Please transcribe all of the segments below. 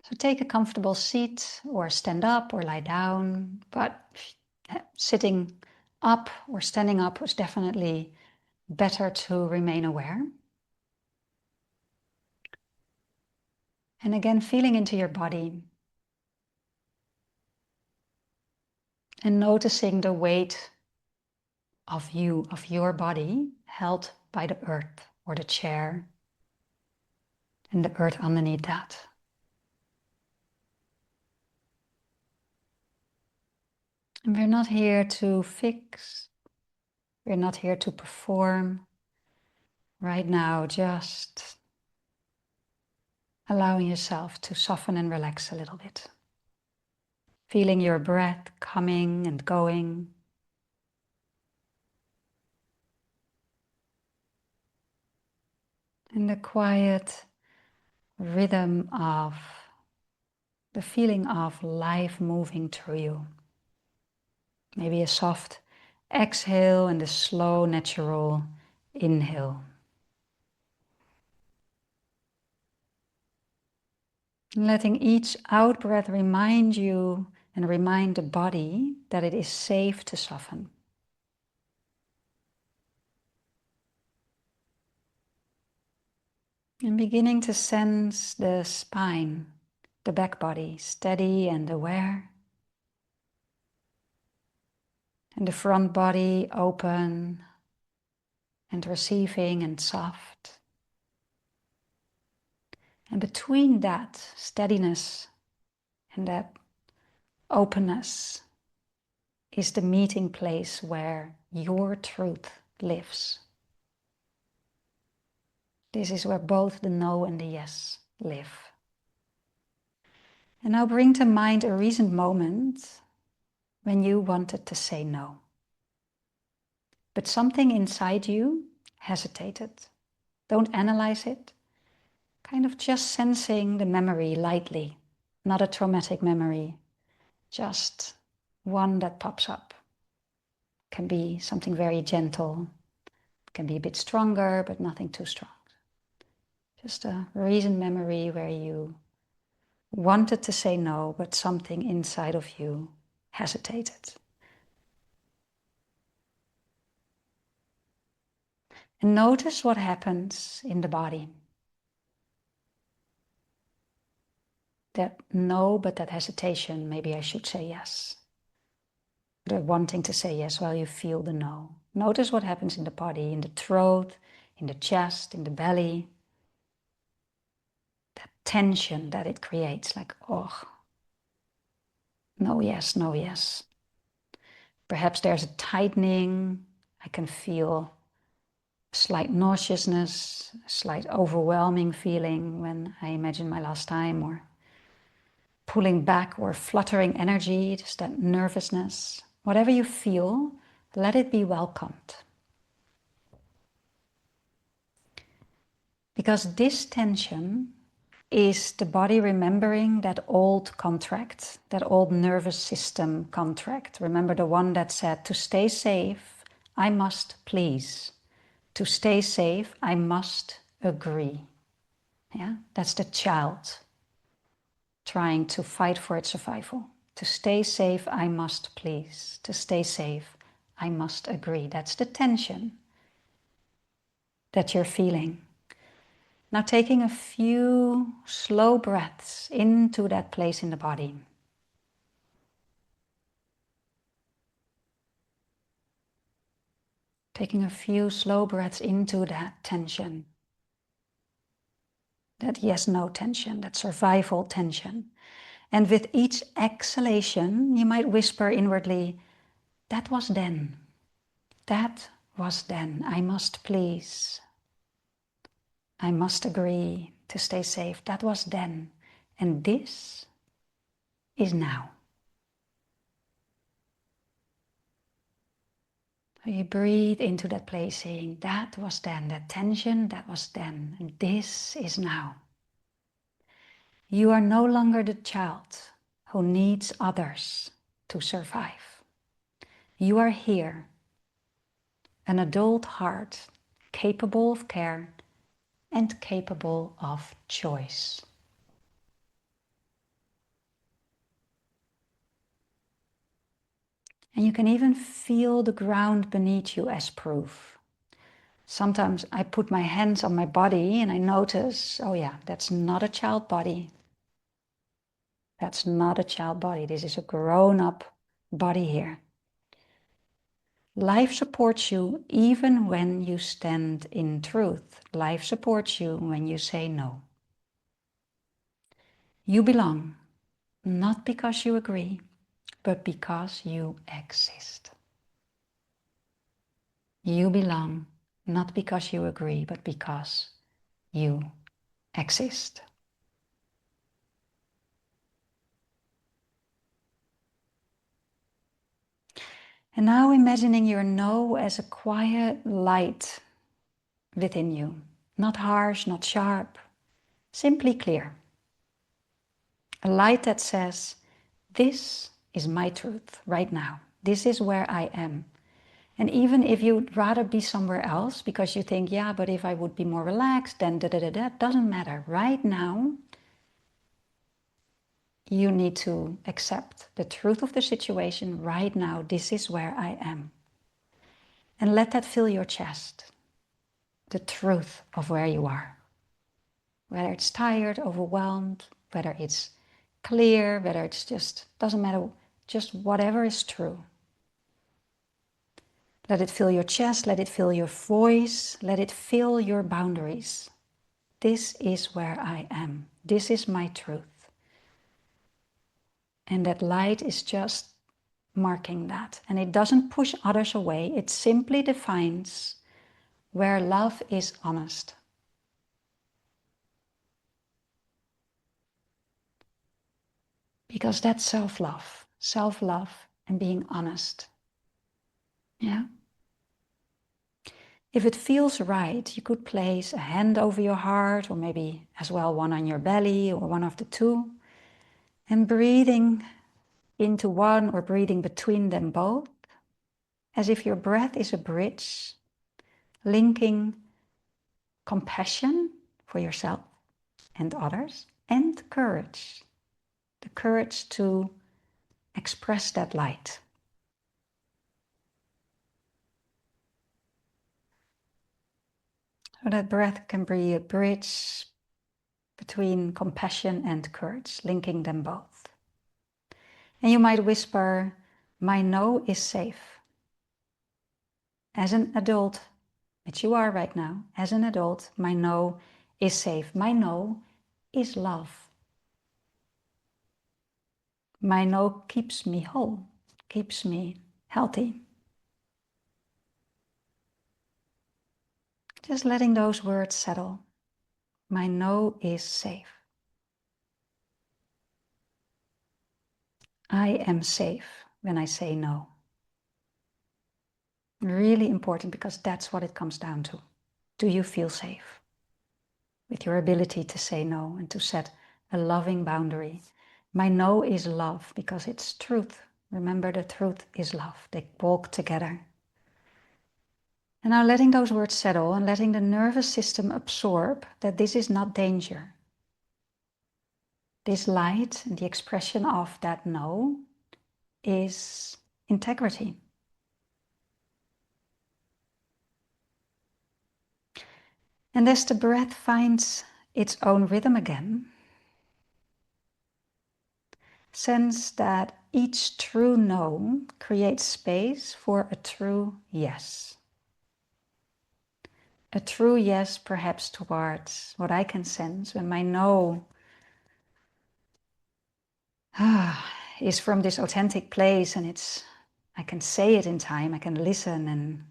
So take a comfortable seat or stand up or lie down, but sitting up or standing up is definitely better to remain aware. And again, feeling into your body and noticing the weight of you, of your body, held by the earth or the chair and the earth underneath that. And we're not here to fix, we're not here to perform. Right now, just allowing yourself to soften and relax a little bit. Feeling your breath coming and going. And the quiet rhythm of the feeling of life moving through you. Maybe a soft exhale and a slow, natural inhale. And letting each out breath remind you and remind the body that it is safe to soften. And beginning to sense the spine, the back body, steady and aware. And the front body open and receiving and soft. And between that steadiness and that openness is the meeting place where your truth lives. This is where both the no and the yes live. And now bring to mind a recent moment when you wanted to say no. But something inside you hesitated. Don't analyze it. Kind of just sensing the memory lightly. Not a traumatic memory. Just one that pops up. Can be something very gentle. Can be a bit stronger, but nothing too strong. Just a recent memory where you wanted to say no, but something inside of you hesitated. And notice what happens in the body. That no, but that hesitation, maybe I should say yes. The wanting to say yes while you feel the no. Notice what happens in the body, in the throat, in the chest, in the belly. That tension that it creates, like, oh, no, yes, no, yes. Perhaps there's a tightening. I can feel a slight nauseousness, a slight overwhelming feeling when I imagine my last time, or pulling back or fluttering energy, just that nervousness. Whatever you feel, let it be welcomed. Because this tension is the body remembering that old contract, that old nervous system contract. Remember the one that said, to stay safe, I must please. To stay safe, I must agree. Yeah, that's the child trying to fight for its survival. To stay safe, I must please. To stay safe, I must agree. That's the tension that you're feeling. Now taking a few slow breaths into that place in the body. Taking a few slow breaths into that tension. That yes-no tension, that survival tension. And with each exhalation, you might whisper inwardly, that was then. That was then. I must please. I must agree to stay safe. That was then. And this is now. So you breathe into that place saying, that was then. That tension, that was then. And this is now. You are no longer the child who needs others to survive. You are here, an adult heart capable of care and capable of choice. And you can even feel the ground beneath you as proof. Sometimes I put my hands on my body and I notice, oh yeah, that's not a child body. That's not a child body. This is a grown-up body here. Life supports you even when you stand in truth. Life supports you when you say no. You belong, not because you agree, but because you exist. You belong, not because you agree, but because you exist. And now imagining your no as a quiet light within you. Not harsh, not sharp, simply clear. A light that says, this is my truth right now. This is where I am. And even if you'd rather be somewhere else because you think, yeah, but if I would be more relaxed, then doesn't matter. Right now, you need to accept the truth of the situation. Right now, this is where I am. And let that fill your chest. The truth of where you are. Whether it's tired, overwhelmed, whether it's clear, whether it's just, doesn't matter, just whatever is true. Let it fill your chest, let it fill your voice, let it fill your boundaries. This is where I am. This is my truth. And that light is just marking that. And it doesn't push others away. It simply defines where love is honest. Because that's self-love. Self-love and being honest. Yeah? If it feels right, you could place a hand over your heart, or maybe as well one on your belly, or one of the two. And breathing into one or breathing between them both, as if your breath is a bridge, linking compassion for yourself and others, and courage. The courage to express that light. So that breath can be a bridge between compassion and courage, linking them both. And you might whisper, my no is safe. As an adult, which you are right now, as an adult, my no is safe. My no is love. My no keeps me whole, keeps me healthy. Just letting those words settle. My no is safe. I am safe when I say no. Really important, because that's what it comes down to. Do you feel safe with your ability to say no and to set a loving boundary? My no is love, because it's truth. Remember, the truth is love. They walk together. And now letting those words settle and letting the nervous system absorb that this is not danger. This light and the expression of that no is integrity. And as the breath finds its own rhythm again, sense that each true no creates space for a true yes. A true yes, perhaps towards what I can sense when my no is from this authentic place, and I can say it in time, I can listen and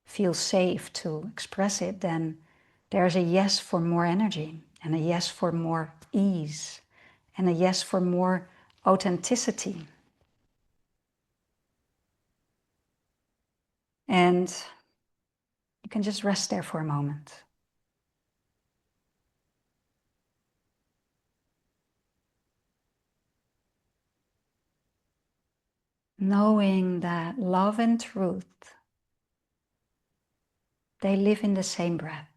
feel safe to express it, then there's a yes for more energy, and a yes for more ease, and a yes for more authenticity. And you can just rest there for a moment. Knowing that love and truth, they live in the same breath.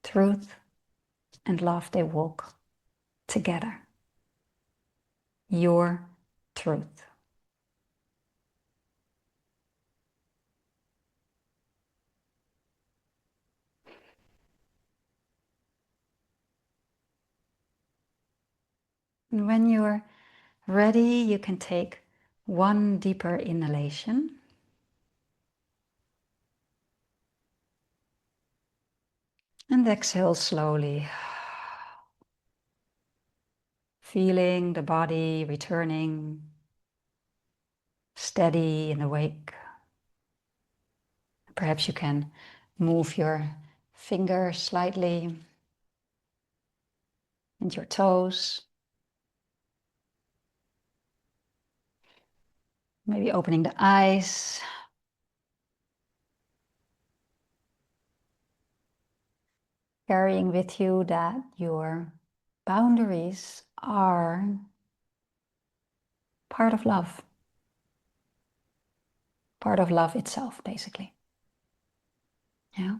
Truth and love, they walk together. your truth. And when you're ready, you can take one deeper inhalation. And exhale slowly. Feeling the body returning steady and awake. Perhaps you can move your fingers slightly and your toes. Maybe opening the eyes. Carrying with you that your boundaries are part of love. Part of love itself, basically. Yeah.